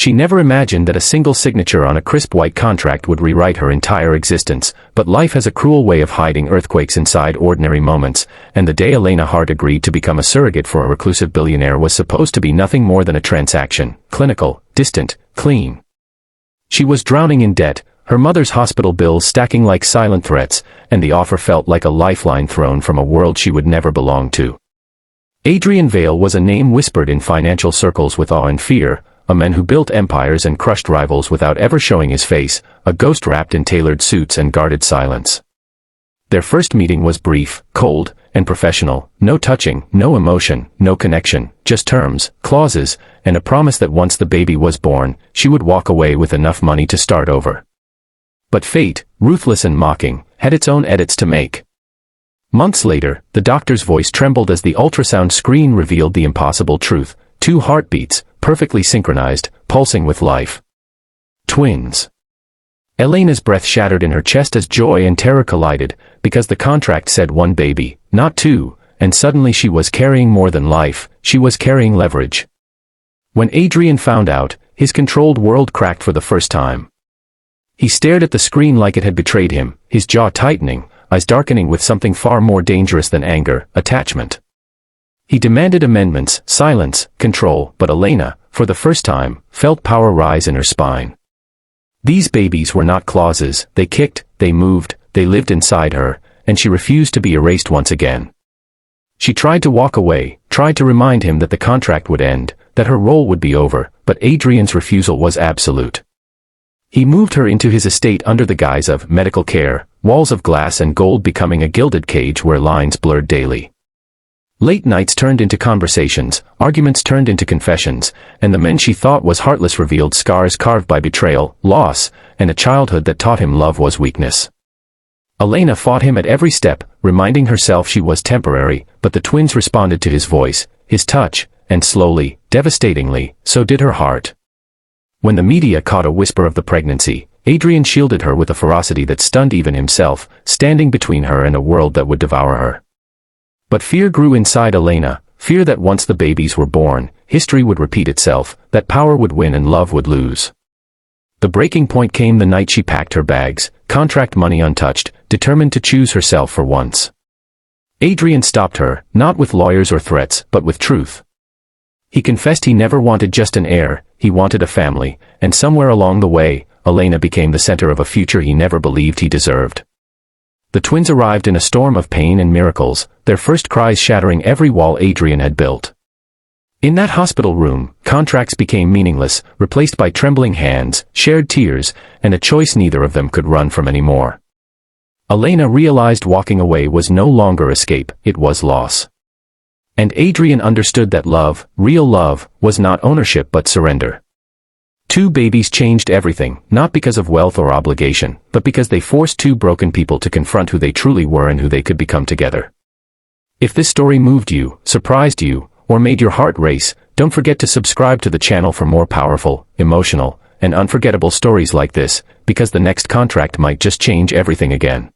She never imagined that a single signature on a crisp white contract would rewrite her entire existence, but life has a cruel way of hiding earthquakes inside ordinary moments, and the day Elena Hart agreed to become a surrogate for a reclusive billionaire was supposed to be nothing more than a transaction, clinical, distant, clean. She was drowning in debt, her mother's hospital bills stacking like silent threats, and the offer felt like a lifeline thrown from a world she would never belong to. Adrian Vale was a name whispered in financial circles with awe and fear, a man who built empires and crushed rivals without ever showing his face, a ghost wrapped in tailored suits and guarded silence. Their first meeting was brief, cold, and professional, no touching, no emotion, no connection, just terms, clauses, and a promise that once the baby was born, she would walk away with enough money to start over. But fate, ruthless and mocking, had its own edits to make. Months later, the doctor's voice trembled as the ultrasound screen revealed the impossible truth: 2 heartbeats, perfectly synchronized, pulsing with life. Twins. Elena's breath shattered in her chest as joy and terror collided, because the contract said 1 baby, not 2, and suddenly she was carrying more than life, she was carrying leverage. When Adrian found out, his controlled world cracked for the first time. He stared at the screen like it had betrayed him, his jaw tightening, eyes darkening with something far more dangerous than anger: attachment. He demanded amendments, silence, control, but Elena, for the first time, felt power rise in her spine. These babies were not clauses, they kicked, they moved, they lived inside her, and she refused to be erased once again. She tried to walk away, tried to remind him that the contract would end, that her role would be over, but Adrian's refusal was absolute. He moved her into his estate under the guise of medical care, walls of glass and gold becoming a gilded cage where lines blurred daily. Late nights turned into conversations, arguments turned into confessions, and the man she thought was heartless revealed scars carved by betrayal, loss, and a childhood that taught him love was weakness. Elena fought him at every step, reminding herself she was temporary, but the twins responded to his voice, his touch, and slowly, devastatingly, so did her heart. When the media caught a whisper of the pregnancy, Adrian shielded her with a ferocity that stunned even himself, standing between her and a world that would devour her. But fear grew inside Elena, fear that once the babies were born, history would repeat itself, that power would win and love would lose. The breaking point came the night she packed her bags, contract money untouched, determined to choose herself for once. Adrian stopped her, not with lawyers or threats, but with truth. He confessed he never wanted just an heir, he wanted a family, and somewhere along the way, Elena became the center of a future he never believed he deserved. The twins arrived in a storm of pain and miracles, their first cries shattering every wall Adrian had built. In that hospital room, contracts became meaningless, replaced by trembling hands, shared tears, and a choice neither of them could run from anymore. Elena realized walking away was no longer escape, it was loss. And Adrian understood that love, real love, was not ownership but surrender. 2 babies changed everything, not because of wealth or obligation, but because they forced 2 broken people to confront who they truly were and who they could become together. If this story moved you, surprised you, or made your heart race, don't forget to subscribe to the channel for more powerful, emotional, and unforgettable stories like this, because the next contract might just change everything again.